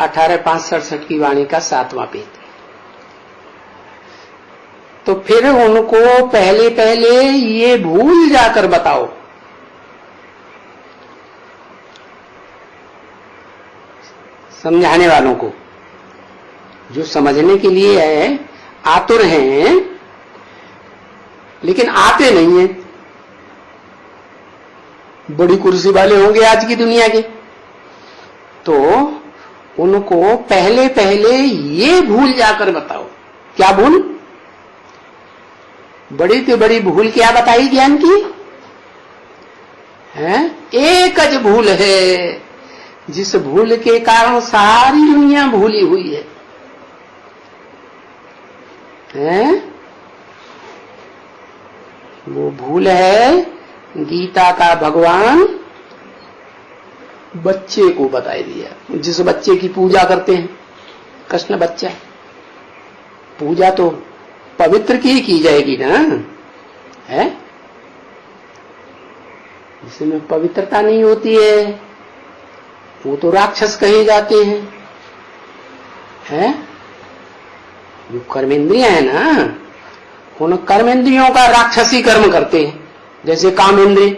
1865 की वाणी का 7वां पेज। तो फिर उनको पहले पहले ये भूल जाकर बताओ, समझाने वालों को, जो समझने के लिए है आतुर हैं लेकिन आते नहीं हैं। बड़ी कुर्सी वाले होंगे आज की दुनिया के, तो उनको पहले पहले ये भूल जाकर बताओ। क्या भूल? बड़ी से बड़ी भूल क्या बताई ज्ञान की? है एकज भूल है, जिस भूल के कारण सारी दुनिया भूली हुई है। वो भूल है गीता का भगवान बच्चे को बताई दिया। जिस बच्चे की पूजा करते हैं, कृष्ण बच्चा, पूजा तो पवित्र की जाएगी ना, है? जिसमें पवित्रता नहीं होती है वो तो राक्षस कहे जाते हैं, हैं? जो कर्मेंद्रियां है ना, उन कर्मेंद्रियों का राक्षसी कर्म करते हैं, जैसे कामेंद्रिय।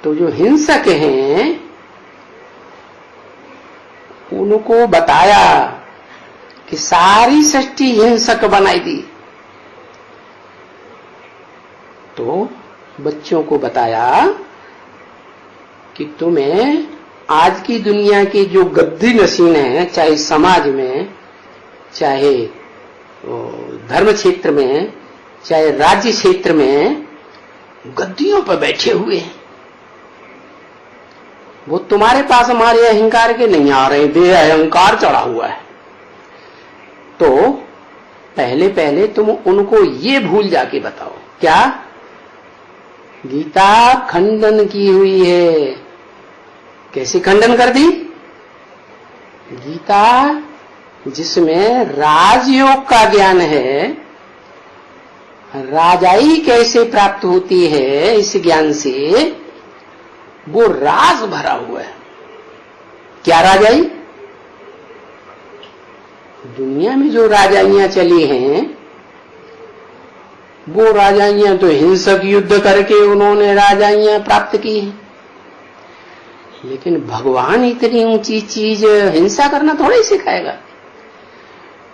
तो जो हिंसक हैं उनको बताया कि सारी सृष्टि हिंसक बनाई दी। तो बच्चों को बताया कि तुम्हें आज की दुनिया की जो गद्दी नसीन है, चाहे समाज में, चाहे धर्म क्षेत्र में, चाहे राज्य क्षेत्र में, गद्दियों पर बैठे हुए हैं। वो तुम्हारे पास हमारे अहंकार के नहीं आ रहे, दे अहंकार चढ़ा हुआ है। तो पहले पहले तुम उनको ये भूल जाके बताओ। क्या? गीता खंडन की हुई है। कैसे खंडन कर दी? गीता जिसमें राजयोग का ज्ञान है, राजाई कैसे प्राप्त होती है, इस ज्ञान से वो राज भरा हुआ है। क्या राजाई? दुनिया में जो राजाइयां चली हैं, वो राजाइयां तो हिंसक युद्ध करके उन्होंने राजाइयां प्राप्त की हैं। लेकिन भगवान इतनी ऊंची चीज हिंसा करना थोड़ा ही सिखाएगा।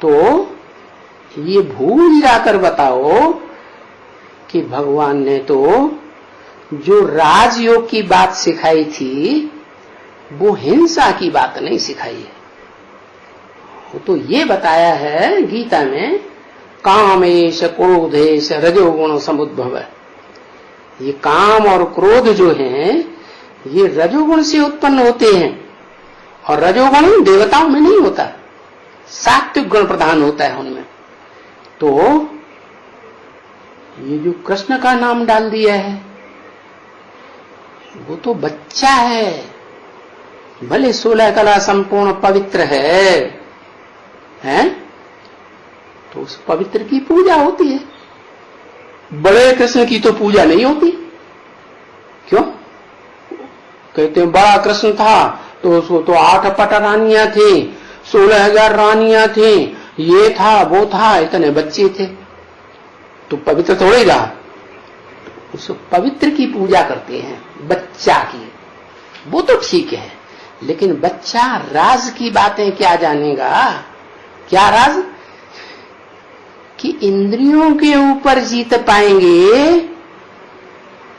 तो ये भूल जाकर बताओ कि भगवान ने तो जो राजयोग की बात सिखाई थी, वो हिंसा की बात नहीं सिखाई है। वो तो ये बताया है गीता में, कामेश क्रोधेश रजोगुण समुद्भव। ये काम और क्रोध जो हैं, ये रजोगुण से उत्पन्न होते हैं, और रजोगुण देवताओं में नहीं होता, सात्विक गुण प्रधान होता है उनमें। तो ये जो कृष्ण का नाम डाल दिया है, वो तो बच्चा है, भले 16 कला संपूर्ण पवित्र है, हैं? तो उस पवित्र की पूजा होती है। बड़े कृष्ण की तो पूजा नहीं होती। क्यों? कहते हैं बड़ा कृष्ण था तो उसको तो 8 पट रानियां थी, 16,000 रानियां थी, ये था वो था, इतने बच्चे थे, तो पवित्र थोड़े रहा। उस पवित्र की पूजा करते हैं, बच्चा की, वो तो ठीक है। लेकिन बच्चा राज की बातें क्या जानेगा? क्या राज? कि इंद्रियों के ऊपर जीत पाएंगे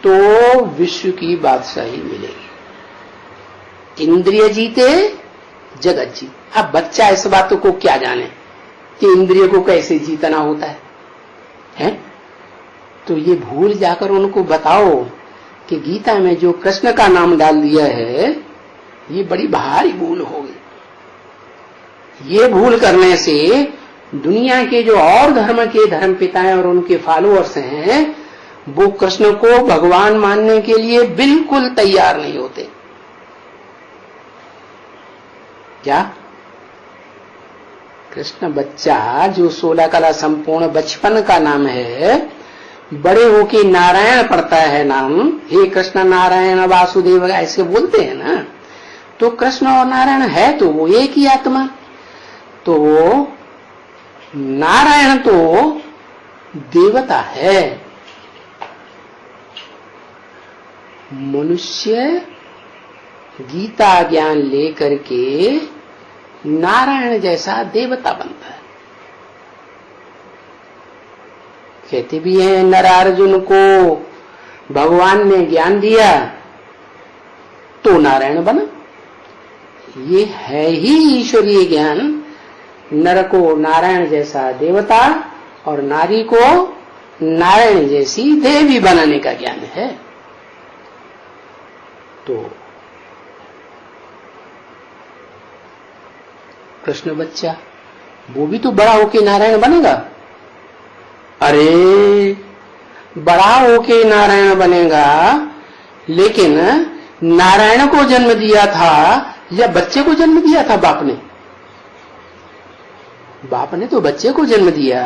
तो विश्व की बादशाही मिलेगी। इंद्रिय जीते जगत जीत। अब बच्चा इस बातों को क्या जाने कि इंद्रिय को कैसे जीतना होता है? तो ये भूल जाकर उनको बताओ कि गीता में जो कृष्ण का नाम डाल दिया है, ये बड़ी भारी भूल होगी। ये भूल करने से दुनिया के जो और धर्म के धर्म पिता हैं और उनके फॉलोअर्स हैं, वो कृष्ण को भगवान मानने के लिए बिल्कुल तैयार नहीं होते। क्या? कृष्ण बच्चा जो 16 कला संपूर्ण बचपन का नाम है, बड़े होके नारायण पड़ता है नाम, हे कृष्ण नारायण वासुदेव ऐसे बोलते हैं ना, तो कृष्ण और नारायण है तो वो एक ही आत्मा। तो नारायण तो देवता है, मनुष्य गीता ज्ञान लेकर के नारायण जैसा देवता बनता है। कहते भी हैं नर अर्जुन को भगवान ने ज्ञान दिया तो नारायण बना। ये है ही ईश्वरीय ज्ञान, नर को नारायण जैसा देवता और नारी को नारायण जैसी देवी बनाने का ज्ञान है। तो कृष्ण बच्चा वो भी तो बड़ा होके नारायण बनेगा। अरे बड़ा होके नारायण बनेगा, लेकिन नारायण को जन्म दिया था या बच्चे को जन्म दिया था बाप ने? बाप ने तो बच्चे को जन्म दिया।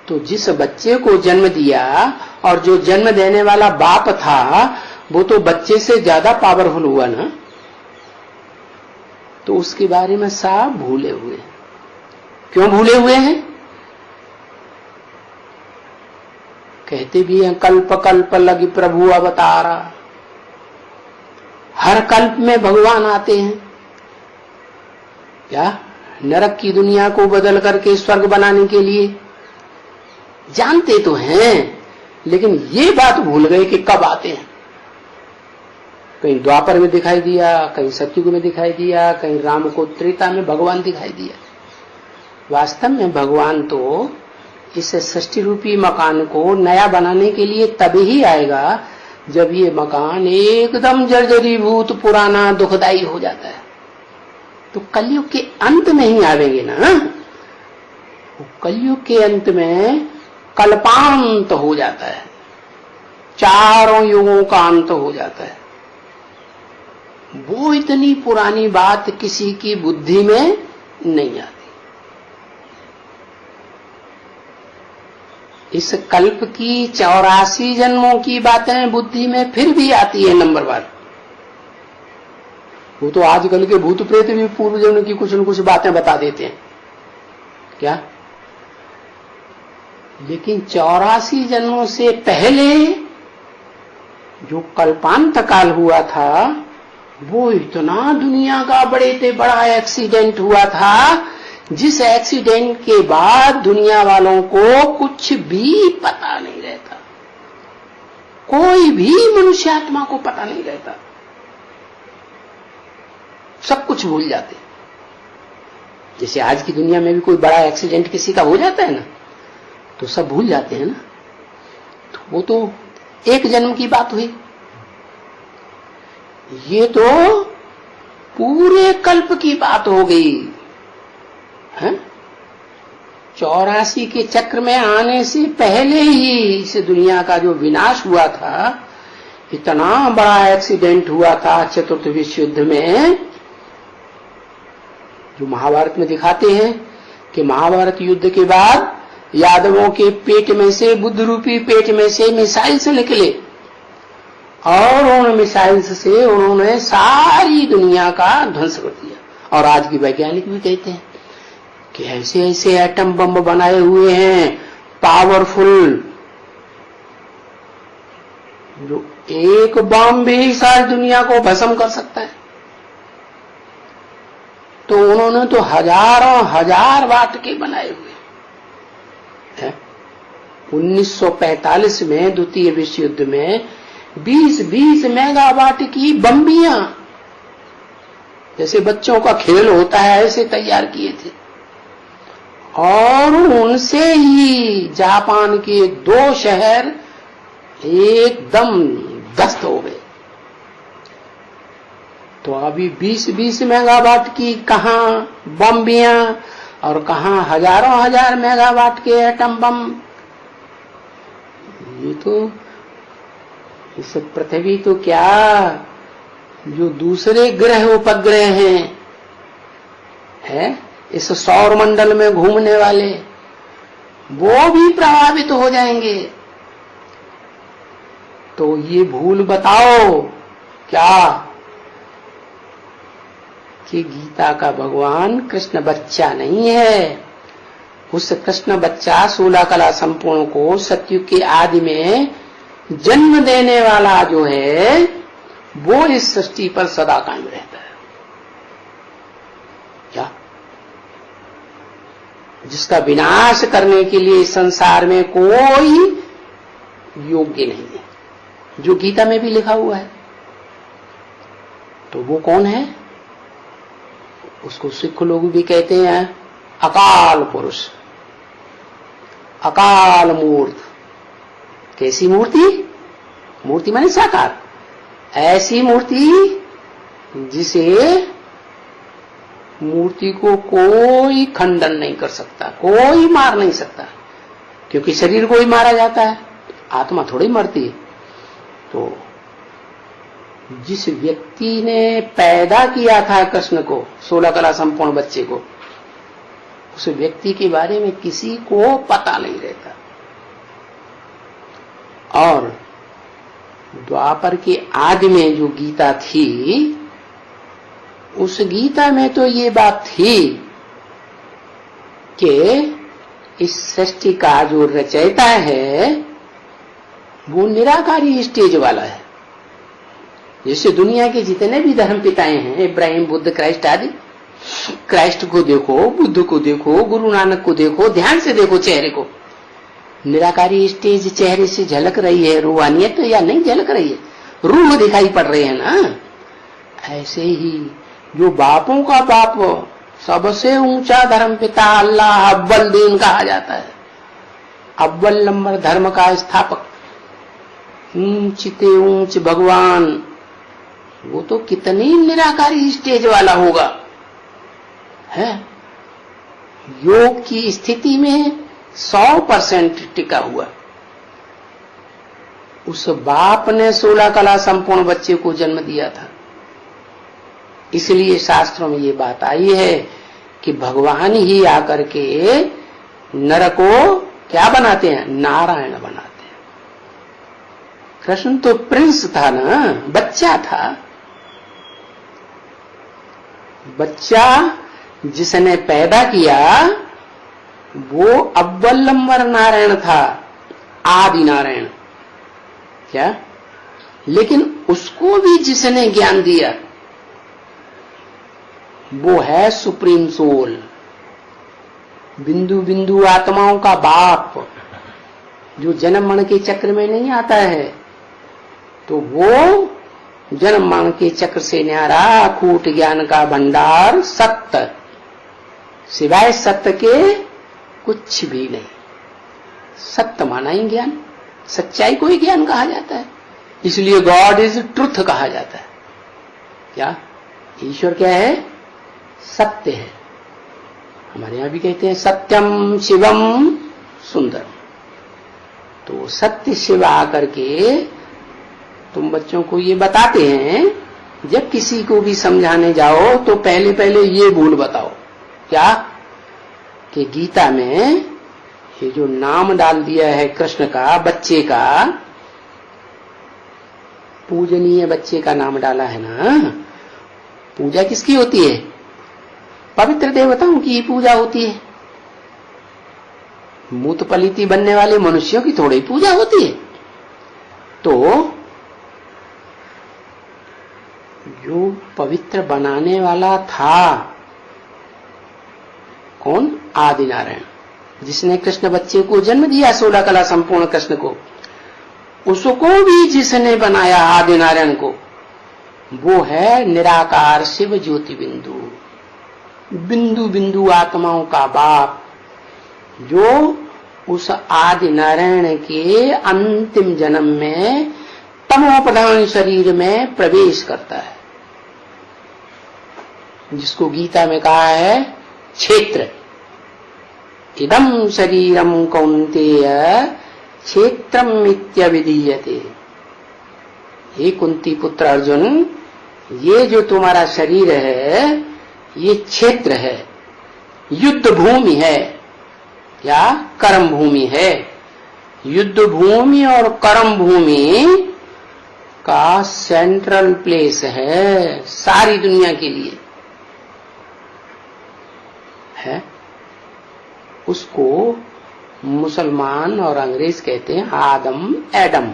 तो जिस बच्चे को जन्म दिया और जो जन्म देने वाला बाप था वो तो बच्चे से ज्यादा पावरफुल हुआ ना। तो उसके बारे में सब भूले हुए हैं। क्यों भूले हुए हैं? कहते भी हैं कल्प कल्प लगी प्रभु अवतारा। हर कल्प में भगवान आते हैं। क्या नरक की दुनिया को बदल करके स्वर्ग बनाने के लिए? जानते तो हैं, लेकिन ये बात भूल गए कि कब आते हैं। कहीं द्वापर में दिखाई दिया, कहीं सतयुग में दिखाई दिया, कहीं राम को त्रेता में भगवान दिखाई दिया। वास्तव में भगवान तो इस सृष्टि रूपी मकान को नया बनाने के लिए तभी ही आएगा जब ये मकान एकदम जर्जरीभूत पुराना दुखदाई हो जाता है। तो कलयुग के अंत में ही आवेंगे ना। कलयुग के अंत में कल्पांत हो जाता है, चारों युगों का अंत हो जाता है। वो इतनी पुरानी बात किसी की बुद्धि में नहीं आती। इस कल्प की 84 जन्मों की बातें बुद्धि में फिर भी आती है नंबर 1। वो तो आजकल के भूत प्रेत भी पूर्व जन्म की कुछ न कुछ बातें बता देते हैं क्या। लेकिन 84 जन्मों से पहले जो कल्पांत काल हुआ था वो इतना दुनिया का बड़े से बड़ा एक्सीडेंट हुआ था, जिस एक्सीडेंट के बाद दुनिया वालों को कुछ भी पता नहीं रहता। कोई भी मनुष्य आत्मा को पता नहीं रहता। सब कुछ भूल जाते। जैसे आज की दुनिया में भी कोई बड़ा एक्सीडेंट किसी का हो जाता है ना, तो सब भूल जाते हैं ना। तो वो तो एक जन्म की बात हुई। ये तो पूरे कल्प की बात हो गई है। 84 के चक्र में आने से पहले ही इस दुनिया का जो विनाश हुआ था, इतना बड़ा एक्सीडेंट हुआ था चतुर्थ विश्व युद्ध में, जो महाभारत में दिखाते हैं कि महाभारत युद्ध के बाद यादवों के पेट में से, बुद्ध रूपी पेट में से मिसाइल्स निकले और उन मिसाइल्स से उन्होंने सारी दुनिया का ध्वंस कर दिया। और आज की वैज्ञानिक भी कहते हैं कि ऐसे ऐसे एटम बम बनाए हुए हैं पावरफुल, जो एक बम भी सारी दुनिया को भस्म कर सकता है। तो उन्होंने तो हजारों हजार वाट के बनाए हुए हैं। 1945 में द्वितीय विश्व युद्ध में 20-20 मेगावाट की बम्बियां, जैसे बच्चों का खेल होता है ऐसे तैयार किए थे, और उनसे ही जापान के 2 शहर एकदम ध्वस्त हो गए। तो अभी 20-20 मेगावाट की कहां बम्बियां और कहां हजारों हजार मेगावाट के एटम बम। ये तो इस पृथ्वी तो क्या, जो दूसरे ग्रह उपग्रह हैं इस सौर मंडल में घूमने वाले, वो भी प्रभावित हो जाएंगे। तो ये भूल बताओ क्या कि गीता का भगवान कृष्ण बच्चा नहीं है। उस कृष्ण बच्चा 16 कला संपूर्ण को सतयुग के आदि में जन्म देने वाला जो है वो इस सृष्टि पर सदा कायम रहता है। क्या? जिसका विनाश करने के लिए इस संसार में कोई योग्य नहीं है, जो गीता में भी लिखा हुआ है। तो वो कौन है? उसको सिख लोग भी कहते हैं अकाल पुरुष, अकाल मूर्त। कैसी मूर्ति? मूर्ति माने साकार। ऐसी मूर्ति जिसे मूर्ति को कोई खंडन नहीं कर सकता, कोई मार नहीं सकता, क्योंकि शरीर को ही मारा जाता है, आत्मा थोड़ी मरती है। तो जिस व्यक्ति ने पैदा किया था कृष्ण को, 16 कला संपूर्ण बच्चे को, उस व्यक्ति के बारे में किसी को पता नहीं रहता। और द्वापर के आदि में जो गीता थी, उस गीता में तो ये बात थी कि इस सृष्टि का जो रचयिता है वो निराकारी स्टेज वाला है। जैसे दुनिया के जितने भी धर्म पिताएं हैं, इब्राहिम, बुद्ध, क्राइस्ट आदि, क्राइस्ट को देखो, बुद्ध को देखो, गुरु नानक को देखो, ध्यान से देखो चेहरे को, निराकारी स्टेज चेहरे से झलक रही है, रूहानियत या नहीं झलक रही है, रूह दिखाई पड़ रहे हैं ना। ऐसे ही जो बापों का बाप, सबसे ऊंचा धर्म पिता अल्लाह अव्वल दीन कहा जाता है, अव्वल नंबर धर्म का स्थापक, ऊंचते ऊंच भगवान, वो तो कितनी निराकारी स्टेज वाला होगा है। योग की स्थिति में 100% टिका हुआ। उस बाप ने 16 कला संपूर्ण बच्चे को जन्म दिया था। इसलिए शास्त्रों में ये बात आई है कि भगवान ही आकर के नर को क्या बनाते हैं? नारायण बनाते हैं। कृष्ण तो प्रिंस था ना, बच्चा था। बच्चा जिसने पैदा किया वो अव्वल नंबर नारायण था, आदि नारायण। क्या? लेकिन उसको भी जिसने ज्ञान दिया वो है सुप्रीम सोल, बिंदु बिंदु आत्माओं का बाप, जो जन्म मरण के चक्र में नहीं आता है। तो वो जन्म मरण के चक्र से न्यारा अकूट ज्ञान का भंडार सत्य, सिवाय सत्य के कुछ भी नहीं। सत्य माना ही ज्ञान, सच्चाई को ही ज्ञान कहा जाता है। इसलिए गॉड इज ट्रुथ कहा जाता है। क्या? ईश्वर क्या है? सत्य है। हमारे यहां भी कहते हैं सत्यम शिवम सुंदरम। तो सत्य शिव आकर के तुम बच्चों को ये बताते हैं, जब किसी को भी समझाने जाओ तो पहले पहले ये भूल बताओ। क्या? कि गीता में ये जो नाम डाल दिया है कृष्ण का, बच्चे का, पूजनीय बच्चे का नाम डाला है ना। पूजा किसकी होती है? पवित्र देवताओं की पूजा होती है। मूत पलीती बनने वाले मनुष्यों की थोड़ी पूजा होती है। तो जो पवित्र बनाने वाला था कौन? आदि नारायण, जिसने कृष्ण बच्चे को जन्म दिया, 16 कला संपूर्ण कृष्ण को, उसको भी जिसने बनाया आदि नारायण को, वो है निराकार शिव ज्योति बिंदु, बिंदु बिंदु आत्माओं का बाप, जो उस आदि नारायण के अंतिम जन्म में तमोप्रधान शरीर में प्रवेश करता है, जिसको गीता में कहा है क्षेत्र। इदम शरीरम कौन्तेय क्षेत्रम मित्यविधीयते। हे कुंती पुत्र अर्जुन, ये जो तुम्हारा शरीर है ये क्षेत्र है, युद्ध भूमि है या कर्म भूमि है। युद्ध भूमि और कर्म भूमि का सेंट्रल प्लेस है सारी दुनिया के लिए। है, उसको मुसलमान और अंग्रेज कहते हैं आदम, एडम,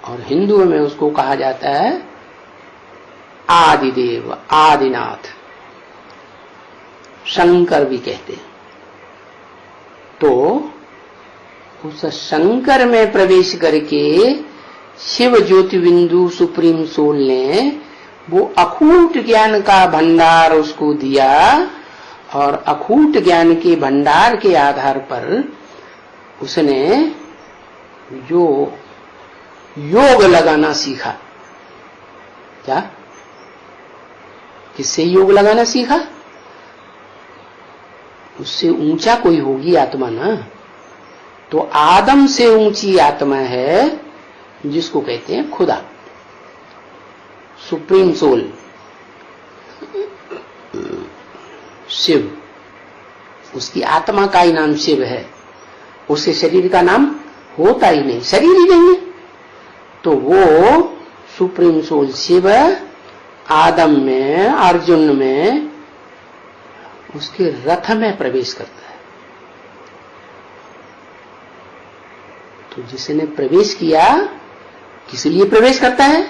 और हिंदुओं में उसको कहा जाता है आदिदेव, आदिनाथ, शंकर भी कहते हैं। तो उस शंकर में प्रवेश करके शिव ज्योति बिंदु सुप्रीम सोल ने वो अखूट ज्ञान का भंडार उसको दिया, और अखूट ज्ञान के भंडार के आधार पर उसने जो योग लगाना सीखा। क्या? किससे योग लगाना सीखा? उससे ऊंचा कोई होगी आत्मा ना, तो आदम से ऊंची आत्मा है जिसको कहते हैं खुदा, सुप्रीम सोल, शिव। उसकी आत्मा का ही नाम शिव है, उसके शरीर का नाम होता ही नहीं, शरीर ही नहीं है। तो वो सुप्रीम सोल शिव आदम में, अर्जुन में, उसके रथ में प्रवेश करता है। तो जिसने प्रवेश किया, किस लिए प्रवेश करता है?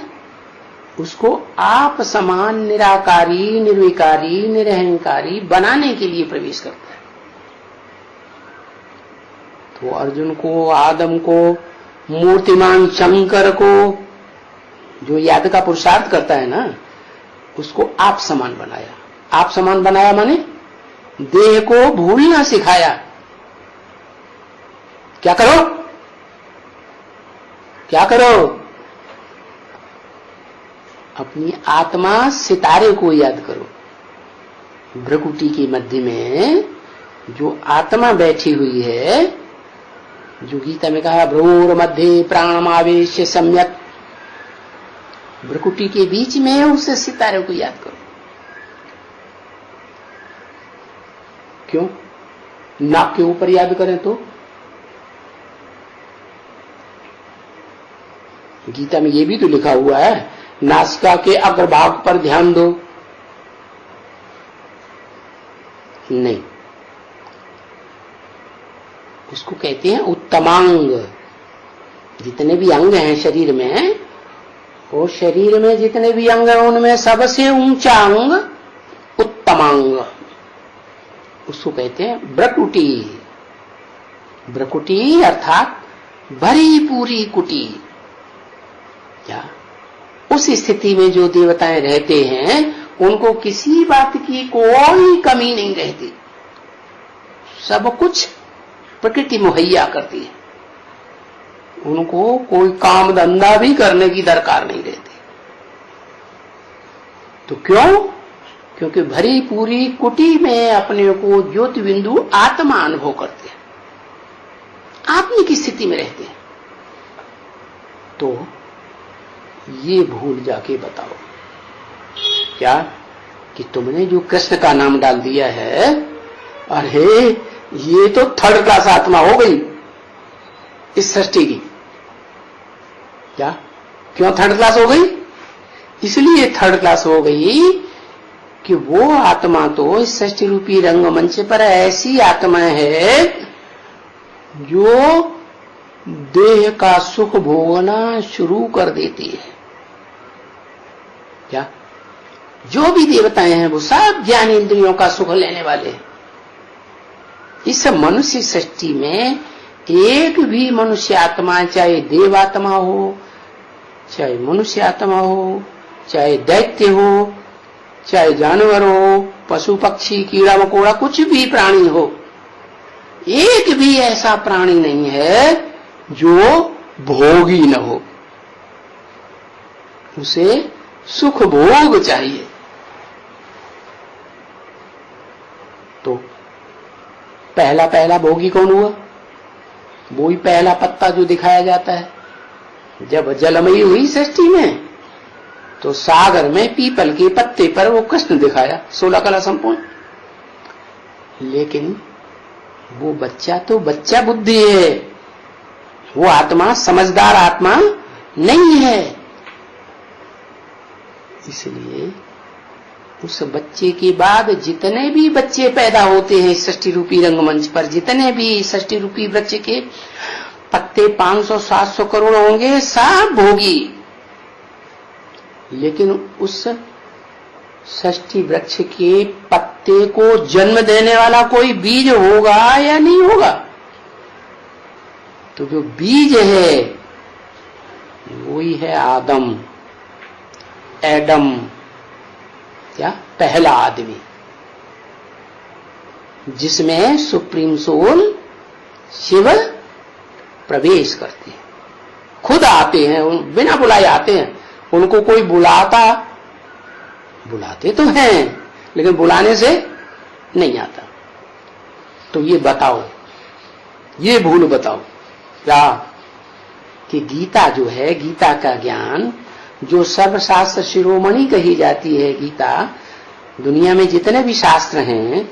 उसको आप समान निराकारी, निर्विकारी, निरहंकारी बनाने के लिए प्रवेश करता है। तो अर्जुन को, आदम को, मूर्तिमान शंकर को जो याद का पुरुषार्थ करता है ना, उसको आप समान बनाया। आप समान बनाया माने देह को भूलना सिखाया। क्या करो? क्या करो? अपनी आत्मा सितारे को याद करो। भ्रकुटी के मध्य में जो आत्मा बैठी हुई है, जो गीता में कहा भ्रूर मध्य प्राणमावेश सम्यक, भ्रकुटी के बीच में उस सितारे को याद करो। क्यों? नाक के ऊपर याद करें तो? गीता में ये भी तो लिखा हुआ है, नासिका के अग्रभाग पर ध्यान दो। नहीं, उसको कहते हैं उत्तमांग। जितने भी अंग हैं शरीर में, वो शरीर में जितने भी अंग हैं उनमें सबसे ऊंचा अंग उत्तमांग, उसको कहते हैं भ्रकुटी। भ्रकुटी अर्थात भरी पूरी कुटी। क्या? उस स्थिति में जो देवताएं रहते हैं उनको किसी बात की कोई कमी नहीं रहती, सब कुछ प्रकृति मुहैया करती है, उनको कोई काम धंधा भी करने की दरकार नहीं रहती। तो क्यों? क्योंकि भरी पूरी कुटी में अपने को ज्योति बिंदु आत्मा अनुभव करते हैं, आत्मा की स्थिति में रहते हैं। तो ये भूल जाके बताओ क्या कि तुमने जो कृष्ण का नाम डाल दिया है, अरे ये तो थर्ड क्लास आत्मा हो गई इस सृष्टि की। क्या? क्यों थर्ड क्लास हो गई? इसलिए थर्ड क्लास हो गई कि वो आत्मा तो इस सृष्टि रूपी रंगमंच पर ऐसी आत्मा है जो देह का सुख भोगना शुरू कर देती है। क्या? जो भी देवताएं हैं वो सब ज्ञान इंद्रियों का सुख लेने वाले हैं। इस मनुष्य सृष्टि में एक भी मनुष्य आत्मा, चाहे देवात्मा हो, चाहे मनुष्य आत्मा हो, चाहे दैत्य हो, चाहे जानवर हो, पशु पक्षी, कीड़ा मकोड़ा, कुछ भी प्राणी हो, एक भी ऐसा प्राणी नहीं है जो भोगी न हो। उसे सुख भोग चाहिए। तो पहला पहला भोगी कौन हुआ? वो ही पहला पत्ता जो दिखाया जाता है। जब जलमयी हुई सृष्टि में तो सागर में पीपल के पत्ते पर वो कृष्ण दिखाया, 16 कला संपूर्ण। लेकिन वो बच्चा तो बच्चा बुद्धि है, वो आत्मा समझदार आत्मा नहीं है। इसलिए उस बच्चे के बाद जितने भी बच्चे पैदा होते हैं सृष्टि रूपी रंगमंच पर, जितने भी सृष्टि रूपी वृक्ष के पत्ते 500-700 करोड़ होंगे, सब भोगी। लेकिन उस षष्ठी वृक्ष के पत्ते को जन्म देने वाला कोई बीज होगा या नहीं होगा? तो जो बीज है वही है आदम, एडम, क्या पहला आदमी, जिसमें सुप्रीम सोल शिव प्रवेश करते हैं, खुद आते हैं, बिना बुलाए आते हैं। उनको कोई बुलाते तो हैं लेकिन बुलाने से नहीं आता। तो ये बताओ, ये भूल बताओ क्या कि गीता जो है, गीता का ज्ञान जो सर्वशास्त्र शिरोमणि कही जाती है, गीता दुनिया में जितने भी शास्त्र हैं,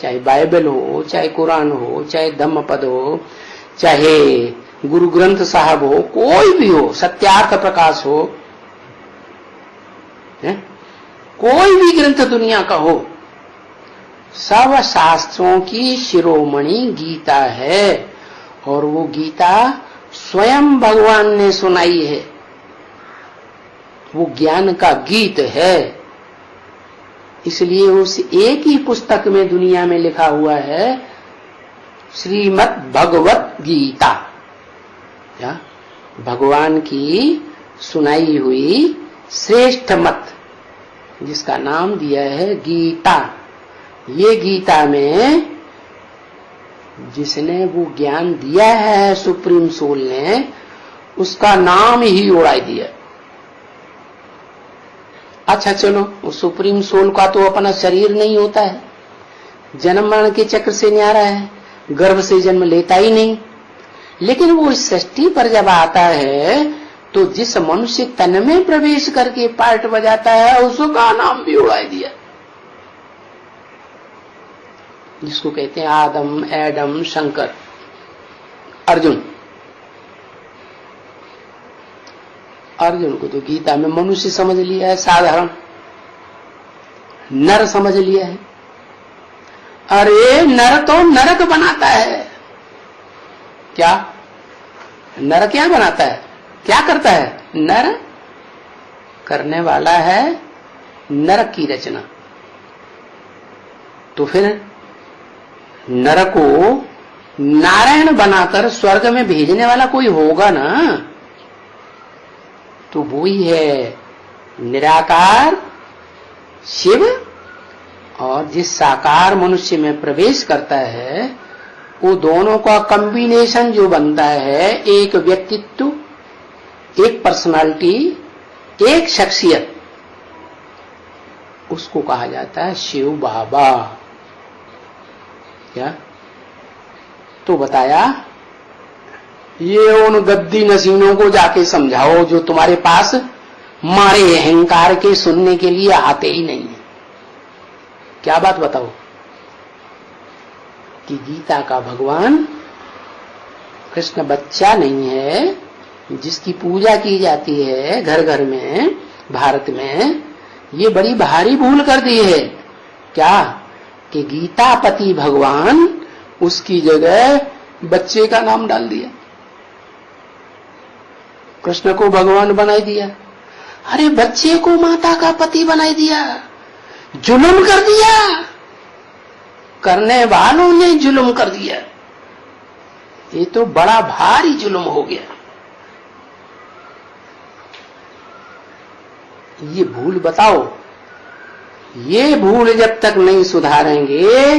चाहे बाइबल हो, चाहे कुरान हो, चाहे धम्मपद हो, चाहे गुरु ग्रंथ साहब हो, कोई भी हो, सत्यार्थ प्रकाश हो, कोई भी ग्रंथ दुनिया का हो, सब शास्त्रों की शिरोमणि गीता है। और वो गीता स्वयं भगवान ने सुनाई है, वो ज्ञान का गीत है। इसलिए उस एक ही पुस्तक में दुनिया में लिखा हुआ है श्रीमद् भगवत गीता, क्या भगवान की सुनाई हुई श्रेष्ठ मत, जिसका नाम दिया है गीता। ये गीता में जिसने वो ज्ञान दिया है सुप्रीम सोल ने, उसका नाम ही उड़ाई दिया। अच्छा चलो, वो सुप्रीम सोल का तो अपना शरीर नहीं होता है, जन्म मरण के चक्र से न्यारा है, गर्भ से जन्म लेता ही नहीं। लेकिन वो इस सृष्टि पर जब आता है तो जिस मनुष्य तन में प्रवेश करके पार्ट बजाता है, उसका नाम भी उड़ाई दिया, जिसको कहते हैं आदम, एडम, शंकर, अर्जुन। अर्जुन को तो गीता में मनुष्य समझ लिया है, साधारण नर समझ लिया है। अरे नर तो नरक बनाता है। क्या नर क्या बनाता है, क्या करता है? नर करने वाला है नरक की रचना। तो फिर नर को नारायण बनाकर स्वर्ग में भेजने वाला कोई होगा ना, तो वो ही है निराकार शिव। और जिस साकार मनुष्य में प्रवेश करता है, वो दोनों का कॉम्बिनेशन जो बनता है, एक व्यक्तित्व, एक पर्सनालिटी, एक शख्सियत, उसको कहा जाता है शिव बाबा। क्या तो बताया, ये उन गद्दी नसीनों को जाके समझाओ जो तुम्हारे पास मारे अहंकार के सुनने के लिए आते ही नहीं है। क्या बात बताओ कि गीता का भगवान कृष्ण बच्चा नहीं है, जिसकी पूजा की जाती है घर घर में, भारत में। ये बड़ी भारी भूल कर दी है क्या कि गीतापति भगवान, उसकी जगह बच्चे का नाम डाल दिया, कृष्ण को भगवान बनाई दिया। अरे बच्चे को माता का पति बनाई दिया, जुल्म कर दिया, करने वालों ने जुल्म कर दिया। ये तो बड़ा भारी जुल्म हो गया। ये भूल बताओ, ये भूल जब तक नहीं सुधारेंगे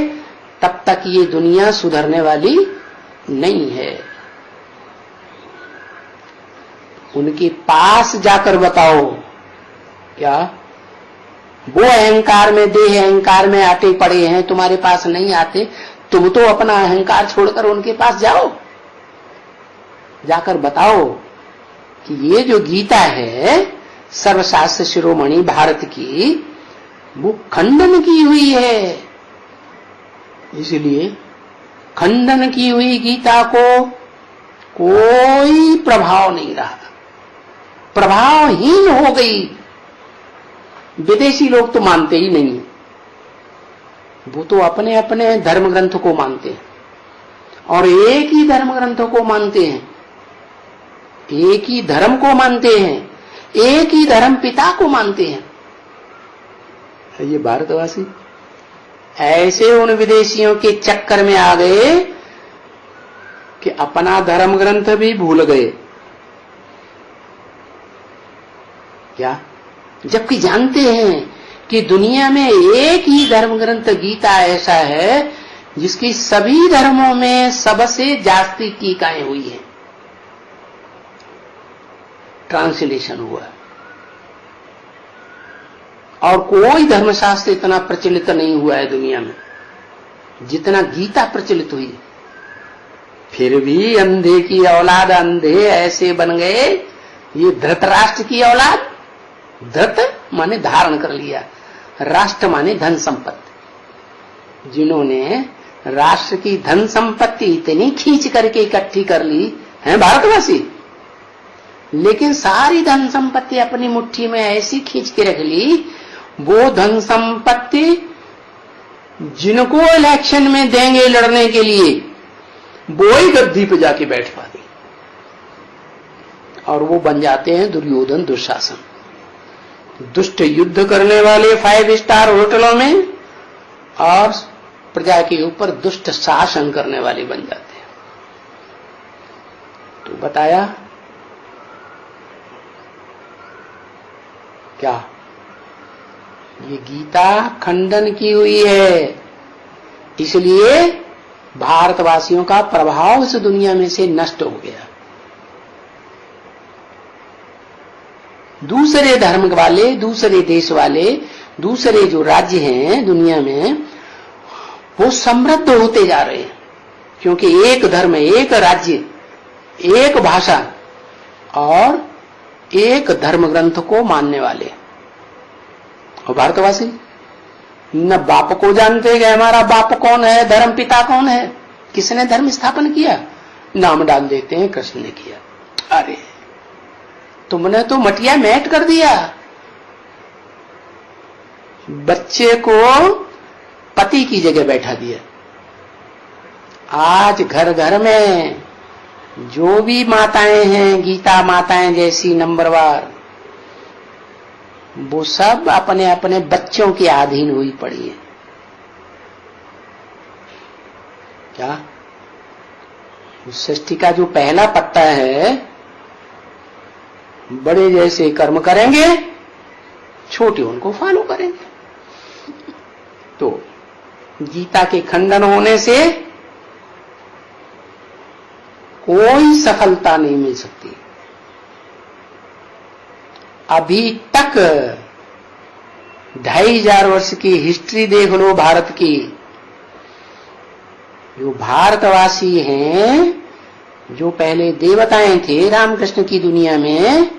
तब तक ये दुनिया सुधरने वाली नहीं है। उनके पास जाकर बताओ, क्या वो अहंकार में, देह अहंकार में आते पड़े हैं, तुम्हारे पास नहीं आते? तुम तो अपना अहंकार छोड़कर उनके पास जाओ, जाकर बताओ कि ये जो गीता है सर्वशास्त्र शिरोमणि भारत की, वो खंडन की हुई है। इसलिए खंडन की हुई गीता को कोई प्रभाव नहीं रहा, प्रभावहीन हो गई। विदेशी लोग तो मानते ही नहीं, वो तो अपने अपने धर्म ग्रंथ को मानते हैं और एक ही धर्म ग्रंथों को मानते हैं, एक ही धर्म को मानते हैं, एक ही धर्म पिता को मानते हैं। ये भारतवासी ऐसे उन विदेशियों के चक्कर में आ गए कि अपना धर्म ग्रंथ भी भूल गए। क्या? जबकि जानते हैं कि दुनिया में एक ही धर्म ग्रंथ गीता ऐसा है जिसकी सभी धर्मों में सबसे जास्ती टीकाएं हुई हैं, ट्रांसलेशन हुआ, और कोई धर्मशास्त्र इतना प्रचलित नहीं हुआ है दुनिया में जितना गीता प्रचलित हुई। फिर भी अंधे की औलाद अंधे ऐसे बन गए, ये धृतराष्ट्र की औलाद, धृत माने धारण कर लिया, राष्ट्र माने धन संपत्ति, जिन्होंने राष्ट्र की धन संपत्ति इतनी खींच करके इकट्ठी कर ली है भारतवासी, लेकिन सारी धन संपत्ति अपनी मुट्ठी में ऐसी खींच के रख ली, वो धन संपत्ति जिनको इलेक्शन में देंगे लड़ने के लिए वो ही गद्दी पे जाके बैठ पाते और वो बन जाते हैं दुर्योधन दुशासन, दुष्ट युद्ध करने वाले 5 स्टार होटलों में और प्रजा के ऊपर दुष्ट शासन करने वाले बन जाते हैं। तो बताया क्या? ये गीता खंडन की हुई है, इसलिए भारतवासियों का प्रभाव इस दुनिया में से नष्ट हो गया। दूसरे धर्म वाले, दूसरे देश वाले, दूसरे जो राज्य हैं दुनिया में, वो समृद्ध होते जा रहे हैं, क्योंकि एक धर्म, एक राज्य, एक भाषा और एक धर्म ग्रंथ को मानने वाले। और भारतवासी न बाप को जानते कि हमारा बाप कौन है, धर्म पिता कौन है, किसने धर्म स्थापन किया, नाम डाल देते हैं कृष्ण ने किया। अरे तुमने तो मटिया मैट कर दिया, बच्चे को पति की जगह बैठा दिया। आज घर घर में जो भी माताएं हैं, गीता माताएं जैसी नंबरवार, वो सब अपने अपने बच्चों के अधीन हुई पड़ी है। क्या? उस सृष्टि का जो पहला पत्ता है, बड़े जैसे कर्म करेंगे, छोटे उनको फॉलो करेंगे। तो गीता के खंडन होने से कोई सफलता नहीं मिल सकती। अभी तक 2500 वर्ष की हिस्ट्री देख लो भारत की, जो भारतवासी हैं, जो पहले देवताएं थे रामकृष्ण की दुनिया में,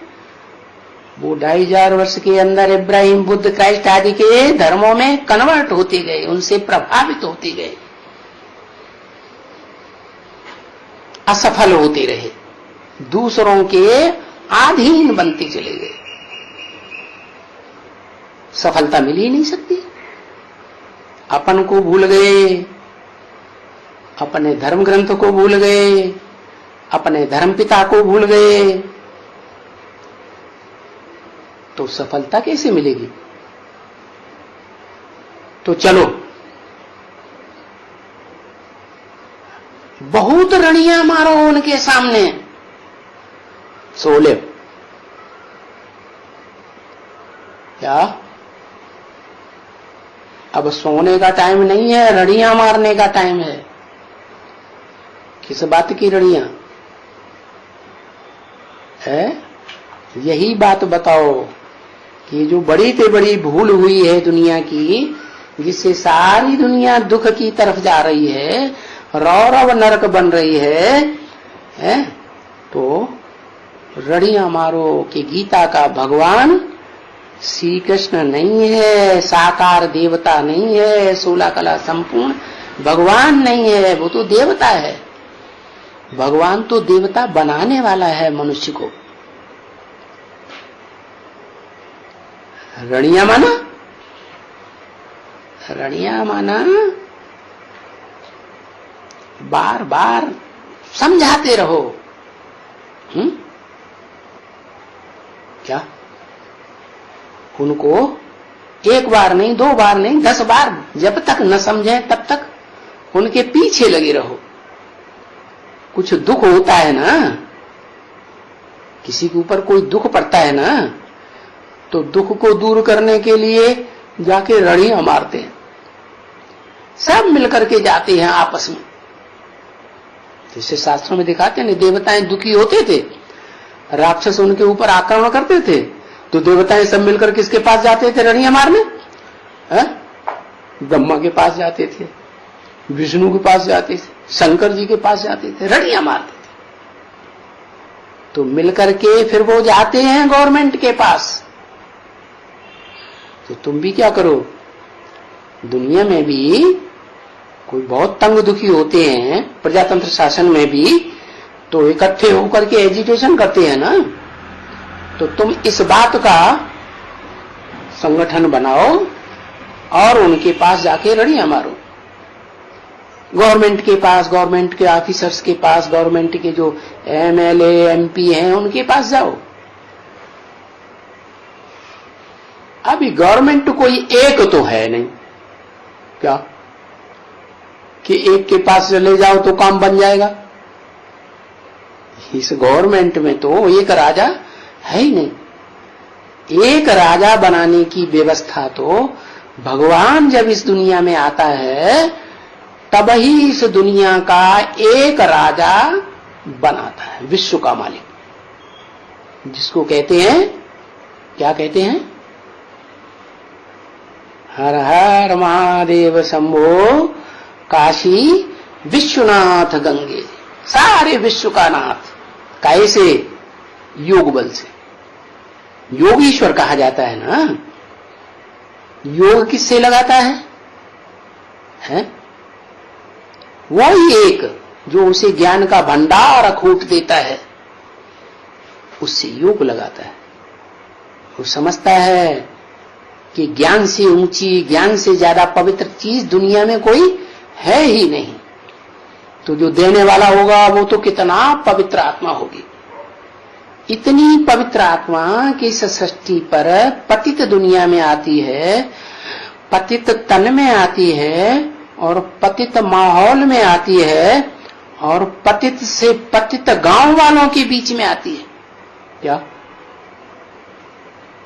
वो 2500 वर्ष के अंदर इब्राहिम, बुद्ध, क्राइस्ट आदि के धर्मों में कन्वर्ट होते गए, उनसे प्रभावित होते गए, असफल होते रहे, दूसरों के अधीन बनते चले गए, सफलता मिल ही नहीं सकती। अपन को भूल गए, अपने धर्म ग्रंथ को भूल गए, अपने धर्म पिता को भूल गए, तो सफलता कैसे मिलेगी? तो चलो, बहुत रणियां मारो उनके सामने, सो ले। क्या? अब सोने का टाइम नहीं है, रणियां मारने का टाइम है। किस बात की रणियां है? यही बात बताओ कि जो बड़ी से बड़ी भूल हुई है दुनिया की, जिससे सारी दुनिया दुख की तरफ जा रही है, रौरव नरक बन रही है? तो रणियां मारो कि गीता का भगवान श्री कृष्ण नहीं है, साकार देवता नहीं है, 16 कला संपूर्ण भगवान नहीं है, वो तो देवता है। भगवान तो देवता बनाने वाला है मनुष्य को, रणिया माना, रणिया माना बार बार समझाते रहो। क्या उनको एक बार नहीं, 2 बार नहीं, 10 बार, जब तक न समझे तब तक उनके पीछे लगे रहो। कुछ दुख होता है ना, किसी के ऊपर कोई दुख पड़ता है ना, तो दुख को दूर करने के लिए जाके रणियां मारते हैं, सब मिलकर के जाते हैं आपस में। जैसे शास्त्रों में दिखाते हैं, देवताएं दुखी होते थे, राक्षस उनके ऊपर आक्रमण करते थे, तो देवताएं सब मिलकर किसके पास जाते थे रणियां मारने? ब्रह्मा के पास जाते थे, विष्णु के पास जाते थे, शंकर जी के पास जाते थे, रणियां मारते थे। तो मिलकर के फिर वो जाते हैं गवर्नमेंट के पास। तो तुम भी क्या करो, दुनिया में भी कोई बहुत तंग दुखी होते हैं, प्रजातंत्र शासन में भी तो इकट्ठे होकर के एजिटेशन करते हैं ना। तो तुम इस बात का संगठन बनाओ और उनके पास जाके रणियां मारो, गवर्नमेंट के पास, गवर्नमेंट के ऑफिसर्स के पास, गवर्नमेंट के जो MLA MP हैं उनके पास जाओ। अभी गवर्नमेंट कोई एक तो है नहीं, क्या कि एक के पास चले जाओ तो काम बन जाएगा। इस गवर्नमेंट में तो एक राजा है ही नहीं। एक राजा बनाने की व्यवस्था तो भगवान जब इस दुनिया में आता है तब ही इस दुनिया का एक राजा बनाता है, विश्व का मालिक, जिसको कहते हैं, क्या कहते हैं? हर हर महादेव शंभो काशी विश्वनाथ गंगे। सारे विश्व का नाथ। कैसे? योग बल से। योगीश्वर कहा जाता है ना। योग किससे लगाता है? वही एक जो उसे ज्ञान का भंडार अखूट देता है, उससे योग लगाता है। वो समझता है कि ज्ञान से ऊंची, ज्ञान से ज्यादा पवित्र चीज दुनिया में कोई है ही नहीं। तो जो देने वाला होगा वो तो कितना पवित्र आत्मा होगी। इतनी पवित्र आत्मा कि इस सृष्टि पर पतित दुनिया में आती है, पतित तन में आती है और पतित माहौल में आती है और पतित से पतित गांव वालों के बीच में आती है। क्या?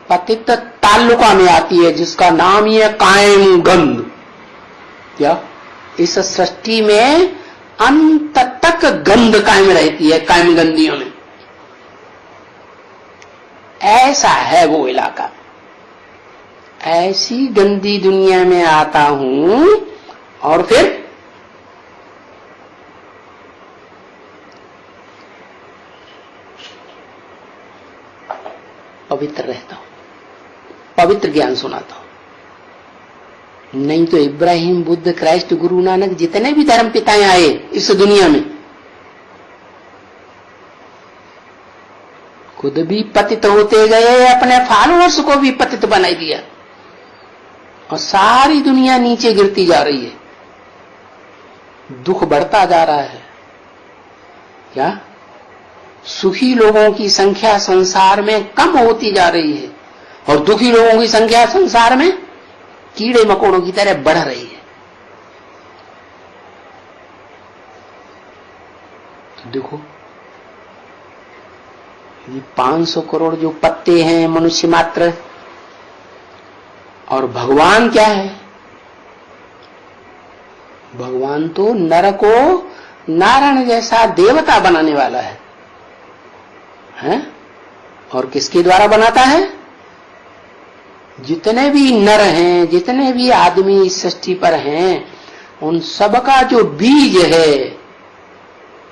पतित तालुका में आती है, जिसका नाम ही है कायम गंध। क्या? इस सृष्टि में अंत तक गंध कायम रहती है, कायम गंधियों में। ऐसा है वो इलाका। ऐसी गंदी दुनिया में आता हूं और फिर पवित्र रहता हूं, पवित्र ज्ञान सुनाता हूं। नहीं तो इब्राहिम, बुद्ध, क्राइस्ट, गुरु नानक, जितने भी धर्म पिताएं आए इस दुनिया में, खुद भी पतित होते गए, अपने फॉलोअर्स को भी पतित बनाई दिया और सारी दुनिया नीचे गिरती जा रही है। दुख बढ़ता जा रहा है। क्या? सुखी लोगों की संख्या संसार में कम होती जा रही है और दुखी लोगों की संख्या संसार में कीड़े मकोड़ों की तरह बढ़ रही है। तो देखो, ये 500 करोड़ जो पत्ते हैं मनुष्य मात्र, और भगवान क्या है? भगवान तो नर को नारायण जैसा देवता बनाने वाला है, हैं? और किसके द्वारा बनाता है? जितने भी नर हैं, जितने भी आदमी इस सृष्टि पर हैं, उन सबका जो बीज है,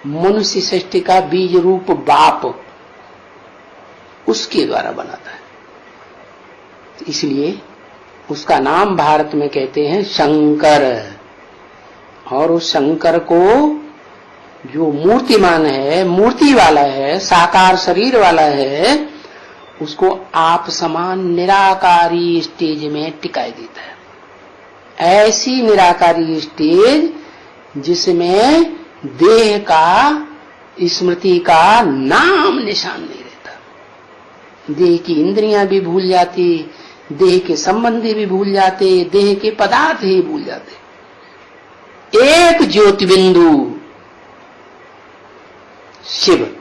मनुष्य सृष्टि का बीज रूप बाप, उसके द्वारा बनाता है। इसलिए उसका नाम भारत में कहते हैं शंकर। और उस शंकर को जो मूर्तिमान है, मूर्ति वाला है, साकार शरीर वाला है, उसको आप समान निराकारी स्टेज में टिकाए देता है। ऐसी निराकारी स्टेज जिसमें देह का, स्मृति का नाम निशान नहीं रहता। देह की इंद्रियां भी भूल जाती, देह के संबंधी भी भूल जाते, देह के पदार्थ ही भूल जाते। एक ज्योति बिंदु शिव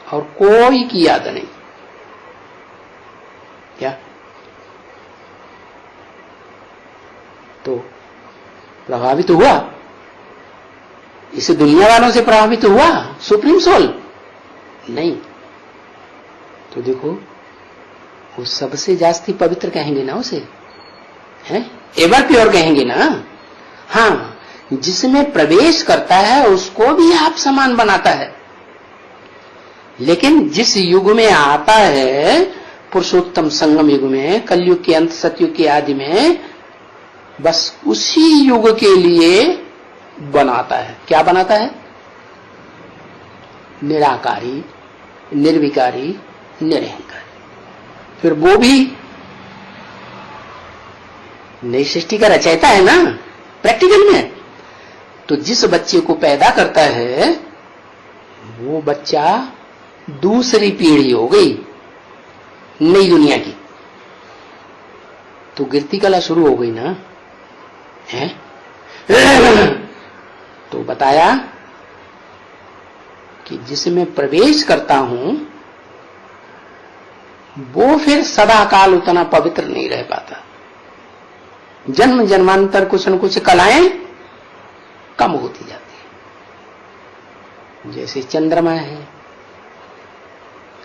और कोई की याद नहीं। क्या तो प्रभावित हुआ? इसे दुनिया वालों से प्रभावित हुआ सुप्रीम सोल? नहीं। तो देखो, वो सबसे जास्ती पवित्र कहेंगे ना उसे, हैं? एवर प्योर कहेंगे ना। हाँ, जिसमें प्रवेश करता है उसको भी आप समान बनाता है। लेकिन जिस युग में आता है, पुरुषोत्तम संगम युग में, कलयुग के अंत, सतयुग के आदि में, बस उसी युग के लिए बनाता है। क्या बनाता है? निराकारी, निर्विकारी, निरहंकारी। फिर वो भी नई सृष्टि का रचयिता है ना प्रैक्टिकल में। तो जिस बच्चे को पैदा करता है वो बच्चा दूसरी पीढ़ी हो गई नई दुनिया की। तो गिरती कला शुरू हो गई ना, है? तो बताया कि जिसमें प्रवेश करता हूं वो फिर सदा काल उतना पवित्र नहीं रह पाता। जन्म जन्मांतर कुछ न कुछ कलाएं कम होती जाती है। जैसे चंद्रमा है,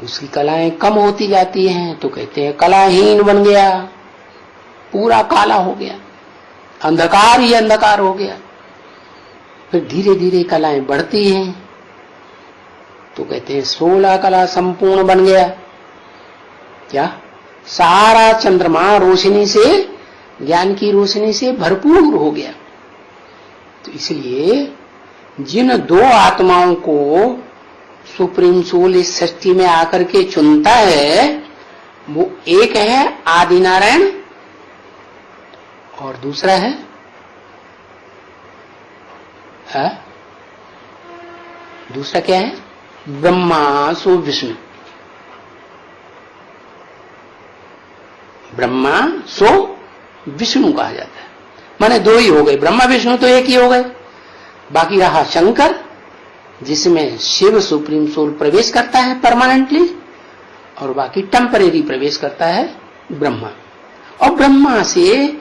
उसकी कलाएं कम होती जाती हैं तो कहते हैं कलाहीन बन गया, पूरा काला हो गया, अंधकार ही अंधकार हो गया। फिर धीरे धीरे कलाएं बढ़ती हैं तो कहते हैं 16 कला संपूर्ण बन गया। क्या? सारा चंद्रमा रोशनी से, ज्ञान की रोशनी से भरपूर हो गया। तो इसलिए जिन दो आत्माओं को सुप्रीम सोल इस सृष्टि में आकर के चुनता है, वो एक है आदि नारायण और दूसरा है दूसरा क्या है? ब्रह्मा सो विष्णु। ब्रह्मा सो विष्णु कहा जाता है। माने दो ही हो गए, ब्रह्मा विष्णु तो एक ही हो गए। बाकी रहा शंकर, जिसमें शिव सुप्रीम सोल प्रवेश करता है परमानेंटली, और बाकी टेम्परेरी प्रवेश करता है ब्रह्मा। और ब्रह्मा से,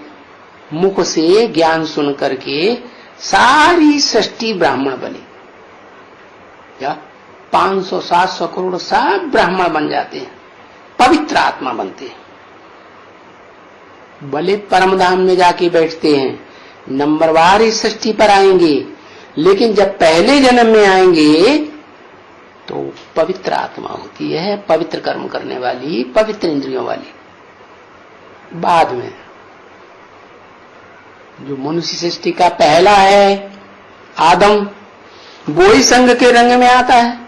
मुख से ज्ञान सुन करके सारी सृष्टि ब्राह्मण बनी। क्या 500-700 करोड़ सब ब्राह्मण बन जाते हैं, पवित्र आत्मा बनते हैं। भले परमधाम में जाके बैठते हैं, नंबरवार इस सृष्टि पर आएंगे, लेकिन जब पहले जन्म में आएंगे तो पवित्र आत्मा होती है, पवित्र कर्म करने वाली, पवित्र इंद्रियों वाली। बाद में जो मनुष्य सृष्टि का पहला है आदम, वो ही संघ के रंग में आता है।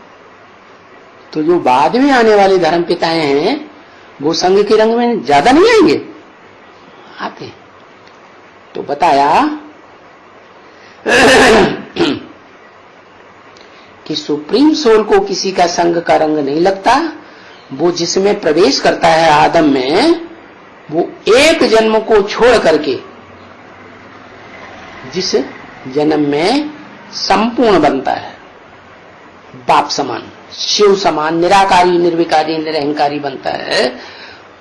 तो जो बाद में आने वाले धर्म पिताएं हैं वो संघ के रंग में ज्यादा नहीं आएंगे, आते। तो बताया कि सुप्रीम सोल को किसी का संग का रंग नहीं लगता। वो जिसमें प्रवेश करता है आदम में, वो एक जन्म को छोड़ करके जिस जन्म में संपूर्ण बनता है, बाप समान, शिव समान, निराकारी, निर्विकारी, निरहंकारी बनता है,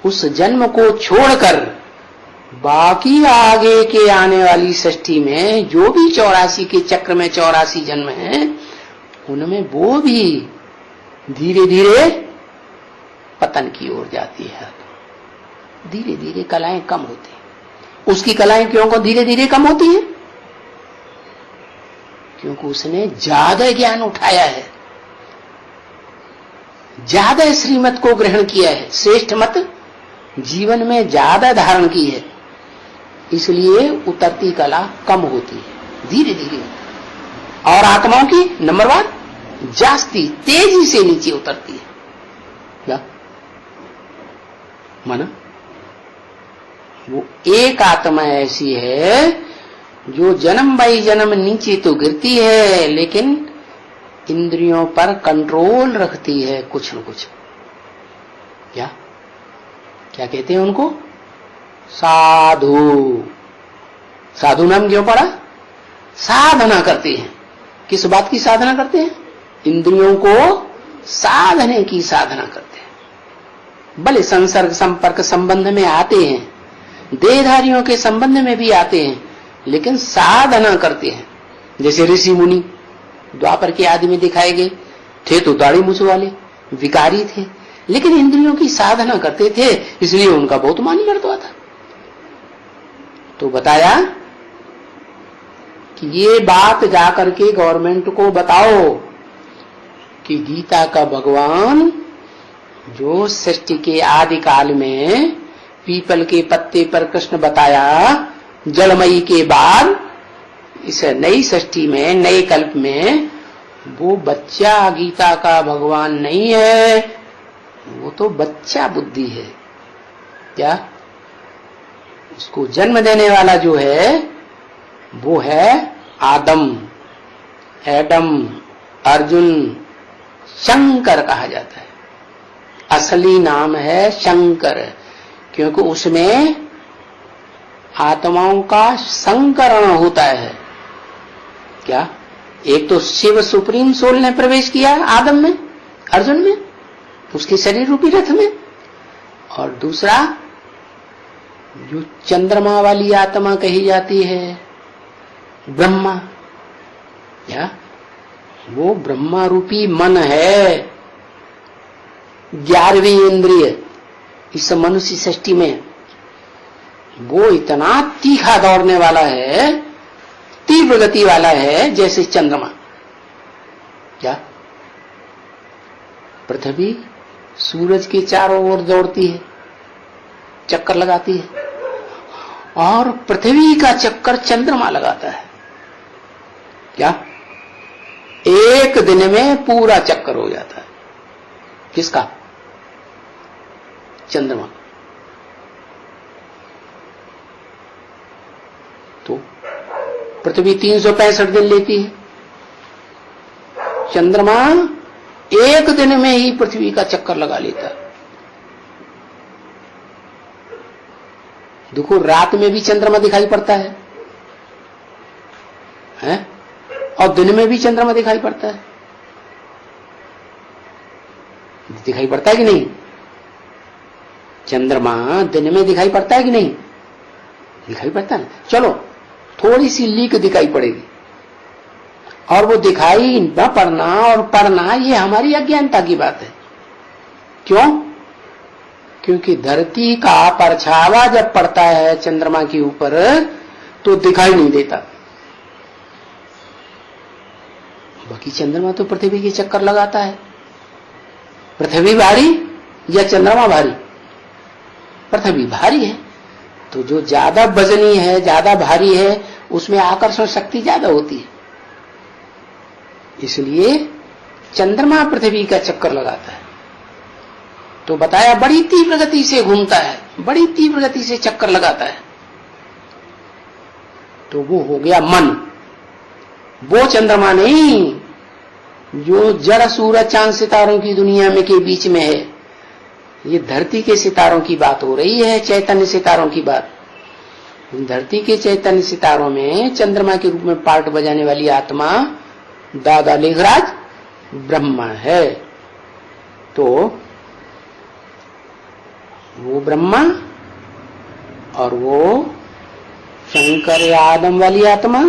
उस जन्म को छोड़कर बाकी आगे के आने वाली सृष्टि में जो भी 84 के चक्र में 84 जन्म हैं, उनमें वो भी धीरे धीरे पतन की ओर जाती है। धीरे धीरे कलाएं कम होती हैं। उसकी कलाएं क्यों को धीरे धीरे कम होती हैं? क्योंकि उसने ज्यादा ज्ञान उठाया है, ज्यादा श्रीमत को ग्रहण किया है, श्रेष्ठ मत जीवन में ज्यादा धारण की है, इसलिए उतरती कला कम होती है धीरे धीरे। और आत्माओं की नंबर 1 जास्ती तेजी से नीचे उतरती है। क्या? माना वो एक आत्मा ऐसी है जो जन्म बाई जन्म नीचे तो गिरती है, लेकिन इंद्रियों पर कंट्रोल रखती है कुछ न कुछ। क्या क्या कहते हैं उनको? साधु। साधु नाम क्यों पड़ा? साधना करते हैं। किस बात की साधना करते हैं? इंद्रियों को साधने की साधना करते हैं। भले संसर्ग संपर्क संबंध में आते हैं, देहधारियों के संबंध में भी आते हैं, लेकिन साधना करते हैं। जैसे ऋषि मुनि द्वापर के आदि में दिखाए गए थे, तो दाढ़ी मूछ वाले विकारी थे, लेकिन इंद्रियों की साधना करते थे, इसलिए उनका बहुत मान मर्तबा था। तो बताया कि ये बात जाकर के गवर्नमेंट को बताओ कि गीता का भगवान जो सृष्टि के आदि काल में पीपल के पत्ते पर कृष्ण बताया, जलमयी के बाद इस नई सृष्टि में, नए कल्प में, वो बच्चा गीता का भगवान नहीं है, वो तो बच्चा बुद्धि है। क्या? उसको जन्म देने वाला जो है वो है आदम, एडम, अर्जुन, शंकर कहा जाता है। असली नाम है शंकर, क्योंकि उसमें आत्माओं का संकरण होता है। क्या? एक तो शिव सुप्रीम सोल ने प्रवेश किया आदम में, अर्जुन में, उसके शरीर रूपी रथ में, और दूसरा जो चंद्रमा वाली आत्मा कही जाती है ब्रह्मा, क्या? वो ब्रह्मा रूपी मन है, 11वीं इंद्रिय इस मनुष्य सृष्टि में। वो इतना तीखा दौड़ने वाला है, तीव्र गति वाला है, जैसे चंद्रमा। क्या? पृथ्वी सूरज के चारों ओर दौड़ती है, चक्कर लगाती है, और पृथ्वी का चक्कर चंद्रमा लगाता है। क्या? एक दिन में पूरा चक्कर हो जाता है। किसका? चंद्रमा। तो पृथ्वी 365 दिन लेती है, चंद्रमा एक दिन में ही पृथ्वी का चक्कर लगा लेता है। देखो, रात में भी चंद्रमा दिखाई पड़ता है, हैं? और दिन में भी चंद्रमा दिखाई पड़ता है। दिखाई पड़ता है कि नहीं? चंद्रमा दिन में दिखाई पड़ता है कि नहीं? दिखाई पड़ता है। चलो, थोड़ी सी लीक दिखाई पड़ेगी, और वो दिखाई न पड़ना और पड़ना, ये हमारी अज्ञानता की बात है। क्यों? क्योंकि धरती का परछावा जब पड़ता है चंद्रमा के ऊपर तो दिखाई नहीं देता। बाकी चंद्रमा तो पृथ्वी के चक्कर लगाता है। पृथ्वी भारी या चंद्रमा भारी? पृथ्वी भारी है, तो जो ज्यादा वजनी है, ज्यादा भारी है, उसमें आकर्षण शक्ति ज्यादा होती है, इसलिए चंद्रमा पृथ्वी का चक्कर लगाता है। तो बताया बड़ी तीव्र गति से घूमता है, बड़ी तीव्र गति से चक्कर लगाता है। तो वो हो गया मन। वो चंद्रमा नहीं जो जड़ सूरज चांद सितारों की दुनिया में के बीच में है। ये धरती के सितारों की बात हो रही है, चैतन्य सितारों की बात। धरती के चैतन्य सितारों में चंद्रमा के रूप में पार्ट बजाने वाली आत्मा दादा लेखराज ब्रह्मा है। तो वो ब्रह्मा और वो शंकर आदम वाली आत्मा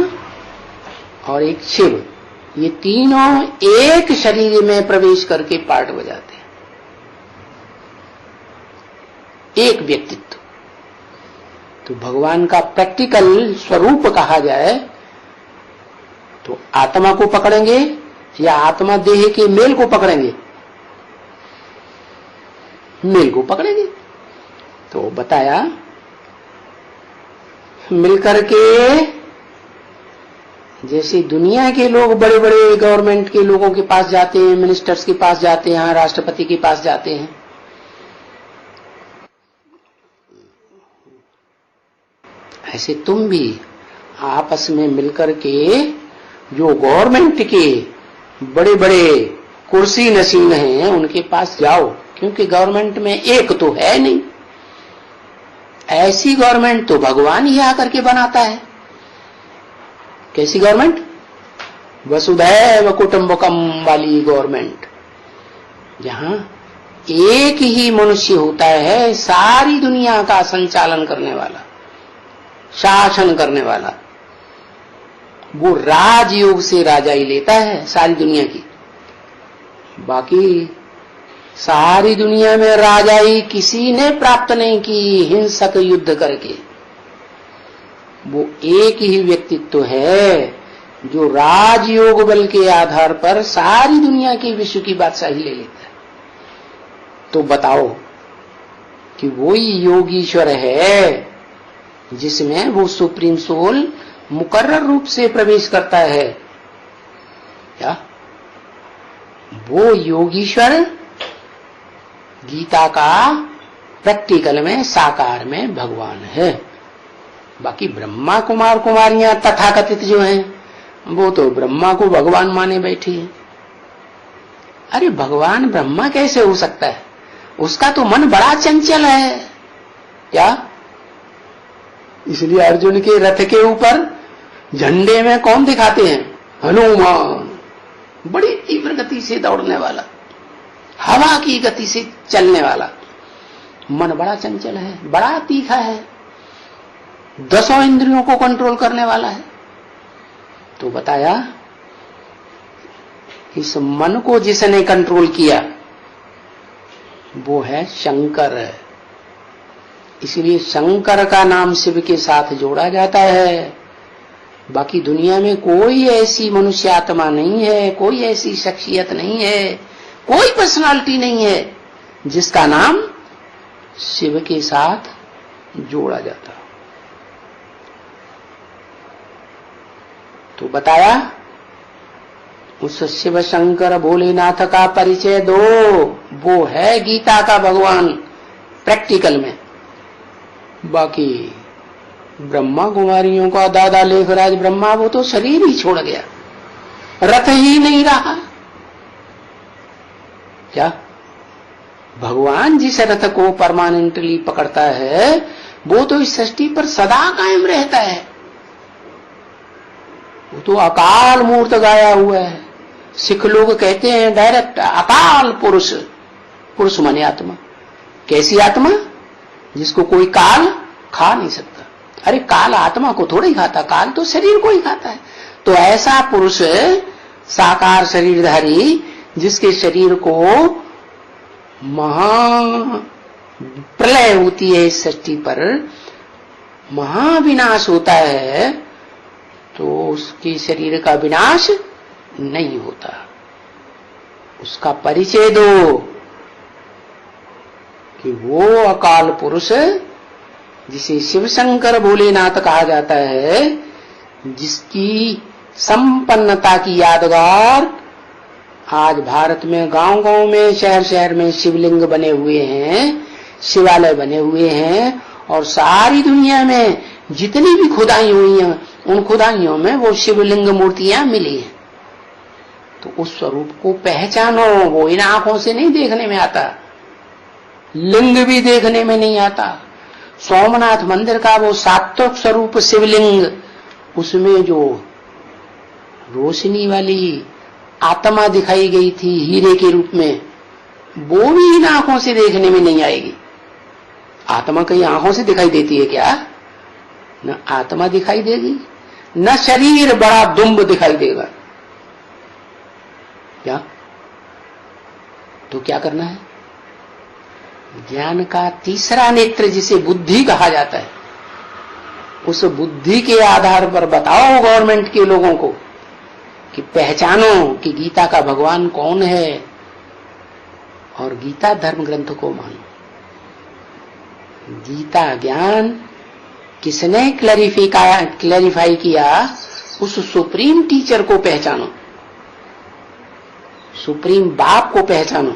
और एक शिव, ये तीनों एक शरीर में प्रवेश करके पार्ट बजाते हैं, एक व्यक्तित्व। तो भगवान का प्रैक्टिकल स्वरूप कहा जाए तो आत्मा को पकड़ेंगे या आत्मा देह के मेल को पकड़ेंगे? मेल को पकड़ेंगे। तो बताया मिलकर के, जैसे दुनिया के लोग बड़े बड़े गवर्नमेंट के लोगों के पास जाते हैं, मिनिस्टर्स के पास जाते हैं, राष्ट्रपति के पास जाते हैं, ऐसे तुम भी आपस में मिलकर के जो गवर्नमेंट के बड़े बड़े कुर्सी नशीन हैं उनके पास जाओ, क्योंकि गवर्नमेंट में एक तो है नहीं, ऐसी गवर्नमेंट तो भगवान ही आकर के बनाता है। कैसी गवर्नमेंट? वसुधैव कुटुंबकम वाली गवर्नमेंट, जहां एक ही मनुष्य होता है सारी दुनिया का संचालन करने वाला, शासन करने वाला। वो राजयोग से राजाई लेता है सारी दुनिया की। बाकी सारी दुनिया में राजाई किसी ने प्राप्त नहीं की हिंसक युद्ध करके। वो एक ही व्यक्तित्व है जो राजयोग बल के आधार पर सारी दुनिया की विश्व की बादशाही ले लेता है। तो बताओ कि वो ही योगीश्वर है जिसमें वो सुप्रीम सोल मुकर्रर रूप से प्रवेश करता है। क्या वो योगीश्वर गीता का प्रैक्टिकल में साकार में भगवान है। बाकी ब्रह्मा कुमार कुमारियां तथाकथित जो हैं वो तो ब्रह्मा को भगवान माने बैठी है। अरे भगवान ब्रह्मा कैसे हो सकता है? उसका तो मन बड़ा चंचल है। क्या? इसलिए अर्जुन के रथ के ऊपर झंडे में कौन दिखाते हैं? हनुमान। बड़ी तीव्र गति से दौड़ने वाला, हवा की गति से चलने वाला। मन बड़ा चंचल है, बड़ा तीखा है, 10 इंद्रियों को कंट्रोल करने वाला है। तो बताया इस मन को जिसने कंट्रोल किया वो है शंकर। इसलिए शंकर का नाम शिव के साथ जोड़ा जाता है। बाकी दुनिया में कोई ऐसी मनुष्य आत्मा नहीं है, कोई ऐसी शख्सियत नहीं है, कोई पर्सनालिटी नहीं है जिसका नाम शिव के साथ जोड़ा जाता। तो बताया उस शिव शंकर भोलेनाथ का परिचय दो। वो है गीता का भगवान प्रैक्टिकल में। बाकी ब्रह्मा कुमारियों का दादा लेखराज ब्रह्मा वो तो शरीर ही छोड़ गया, रथ ही नहीं रहा। क्या? भगवान जिस रथ को परमानेंटली पकड़ता है वो तो इस सृष्टि पर सदा कायम रहता है। वो तो अकाल मूर्त गाया हुआ है। सिख लोग कहते हैं डायरेक्ट अकाल पुरुष। पुरुष माने आत्मा। कैसी आत्मा? जिसको कोई काल खा नहीं सकता। अरे काल आत्मा को थोड़ा ही खाता, काल तो शरीर को ही खाता है। तो ऐसा पुरुष साकार शरीरधारी जिसके शरीर को महा प्रलय होती है, इस सृष्टि पर महाविनाश होता है, तो उसके शरीर का विनाश नहीं होता। उसका परिचय दो कि वो अकाल पुरुष जिसे शिव शंकर भोलेनाथ कहा जाता है, जिसकी संपन्नता की यादगार आज भारत में गांव गांव में शहर शहर में शिवलिंग बने हुए हैं, शिवालय बने हुए हैं, और सारी दुनिया में जितनी भी खुदाई हुई हैं उन खुदाइयों में वो शिवलिंग मूर्तियां मिली हैं। तो उस स्वरूप को पहचानो। वो इन आंखों से नहीं देखने में आता, लिंग भी देखने में नहीं आता। सोमनाथ मंदिर का वो सात्विक स्वरूप शिवलिंग, उसमें जो रोशनी वाली आत्मा दिखाई गई थी हीरे के रूप में, वो भी इन आंखों से देखने में नहीं आएगी। आत्मा कहीं आंखों से दिखाई देती है क्या? न आत्मा दिखाई देगी, न शरीर बड़ा दुम्ब दिखाई देगा। क्या? तो क्या करना है? ज्ञान का तीसरा नेत्र जिसे बुद्धि कहा जाता है, उस बुद्धि के आधार पर बताओ गवर्नमेंट के लोगों को कि पहचानो कि गीता का भगवान कौन है, और गीता धर्म ग्रंथ को मानो। गीता ज्ञान किसने क्लैरिफाई किया? उस सुप्रीम टीचर को पहचानो, सुप्रीम बाप को पहचानो,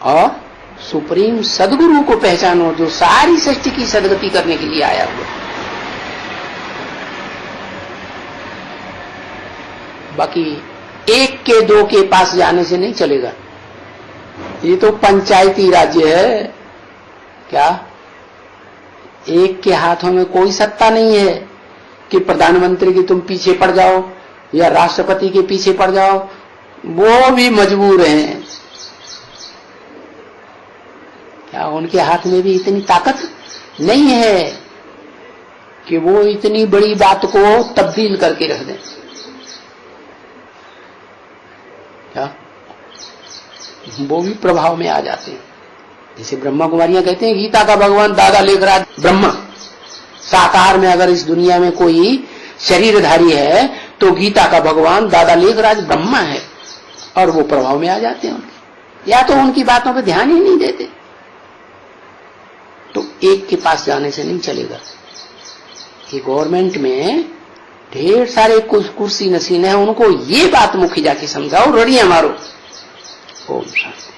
और सुप्रीम सदगुरु को पहचानो जो सारी सृष्टि की सदगति करने के लिए आया हुआ। बाकी एक के दो के पास जाने से नहीं चलेगा। ये तो पंचायती राज्य है। क्या एक के हाथों में कोई सत्ता नहीं है कि प्रधानमंत्री की तुम पीछे पड़ जाओ या राष्ट्रपति के पीछे पड़ जाओ, वो भी मजबूर हैं। क्या उनके हाथ में भी इतनी ताकत नहीं है कि वो इतनी बड़ी बात को तब्दील करके रख दें? क्या वो भी प्रभाव में आ जाते हैं। जैसे ब्रह्मा कुमारियां कहते हैं गीता का भगवान दादा लेखराज ब्रह्मा, साकार में अगर इस दुनिया में कोई शरीरधारी है तो गीता का भगवान दादा लेखराज ब्रह्मा है, और वो प्रभाव में आ जाते हैं उनके, या तो उनकी बातों पे ध्यान ही नहीं देते। तो एक के पास जाने से नहीं चलेगा। ये गवर्नमेंट में ढेर सारे कुर्सी नसीन है, उनको ये बात मुखी जाके समझाओ, रड़ियां मारो। ओम शांति।